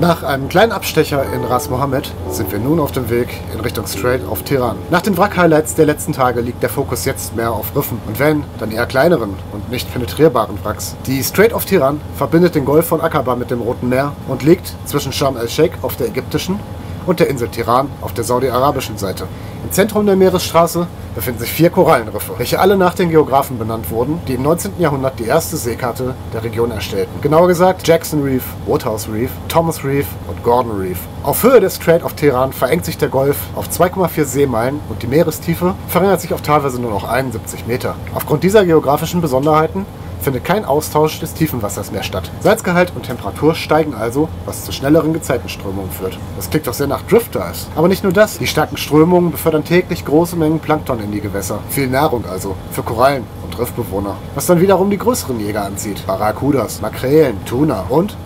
Nach einem kleinen Abstecher in Ras Mohammed sind wir nun auf dem Weg in Richtung Strait of Tiran. Nach den Wrack-Highlights der letzten Tage liegt der Fokus jetzt mehr auf Riffen und wenn, dann eher kleineren und nicht penetrierbaren Wracks. Die Strait of Tiran verbindet den Golf von Aqaba mit dem Roten Meer und liegt zwischen Sharm el-Sheikh auf der ägyptischen und der Insel Tiran auf der saudi-arabischen Seite. Im Zentrum der Meeresstraße befinden sich 4 Korallenriffe, welche alle nach den Geographen benannt wurden, die im 19. Jahrhundert die erste Seekarte der Region erstellten. Genauer gesagt Jackson Reef, Woodhouse Reef, Thomas Reef und Gordon Reef. Auf Höhe des Strait of Tiran verengt sich der Golf auf 2,4 Seemeilen und die Meerestiefe verringert sich auf teilweise nur noch 71 Meter. Aufgrund dieser geografischen Besonderheiten findet kein Austausch des Tiefenwassers mehr statt. Salzgehalt und Temperatur steigen also, was zu schnelleren Gezeitenströmungen führt. Das klingt doch sehr nach Drift Dives. Aber nicht nur das, die starken Strömungen befördern täglich große Mengen Plankton in die Gewässer. Viel Nahrung also, für Korallen und Riffbewohner. Was dann wiederum die größeren Jäger anzieht. Barracudas, Makrelen, Tuna und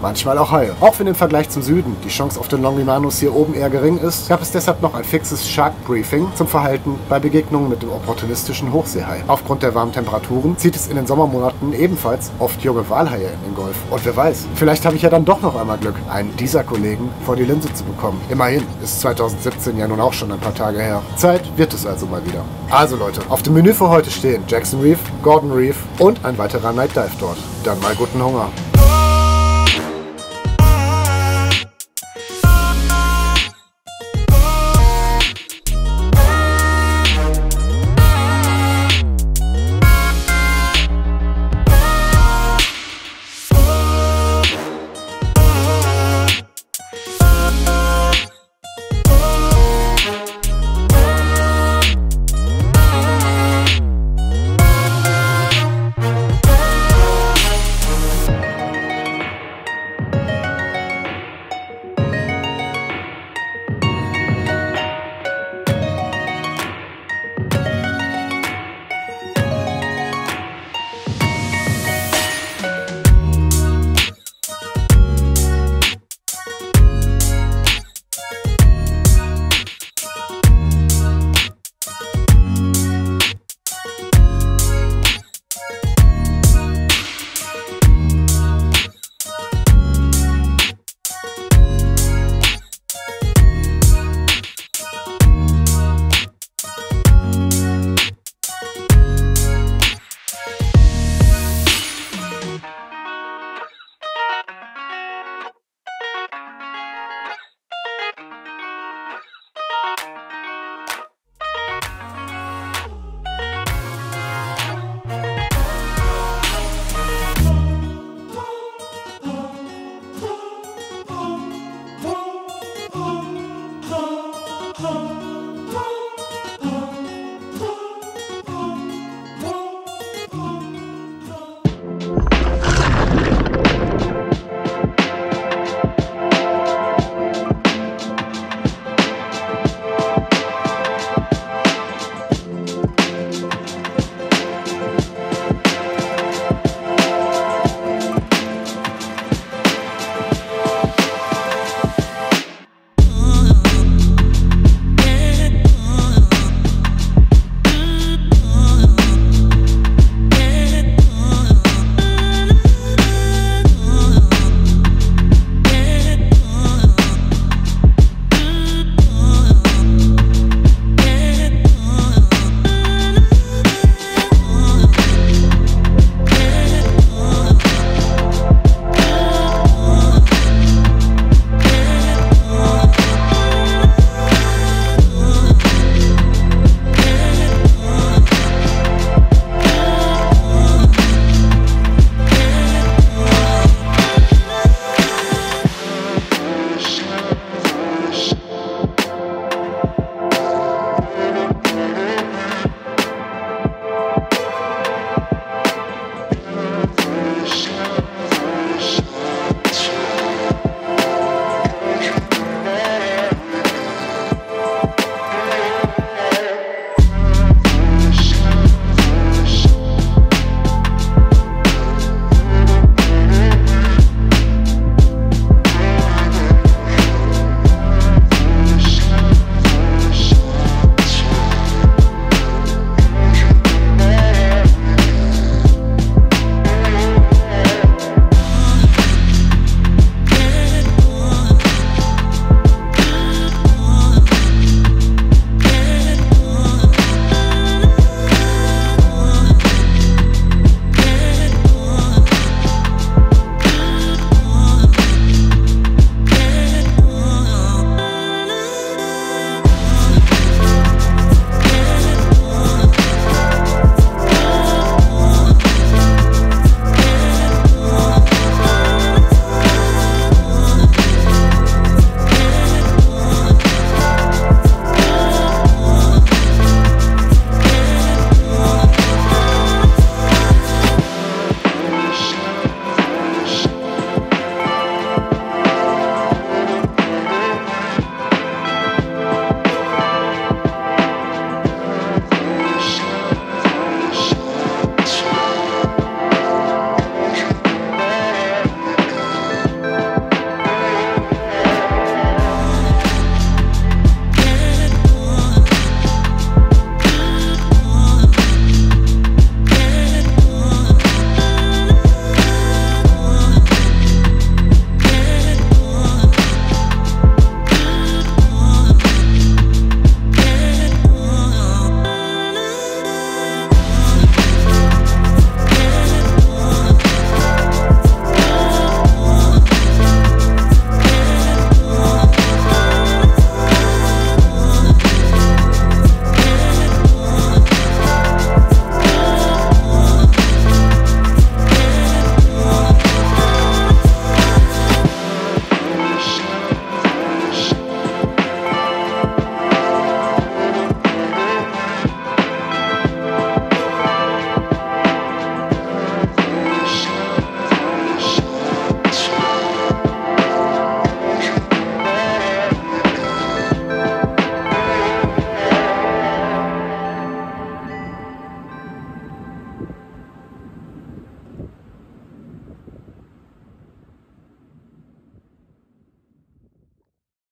manchmal auch Haie. Auch wenn im Vergleich zum Süden die Chance auf den Longimanus hier oben eher gering ist, gab es deshalb noch ein fixes Shark Briefing zum Verhalten bei Begegnungen mit dem opportunistischen Hochseehai. Aufgrund der warmen Temperaturen zieht es in den Sommermonaten ebenfalls oft junge Walhaie in den Golf. Und wer weiß, vielleicht habe ich ja dann doch noch einmal Glück, einen dieser Kollegen vor die Linse zu bekommen. Immerhin ist 2017 ja nun auch schon ein paar Tage her. Zeit wird es also mal wieder. Also Leute, auf dem Menü für heute stehen Jackson Reef, Gordon Reef und ein weiterer Night Dive dort. Dann mal guten Hunger. Home.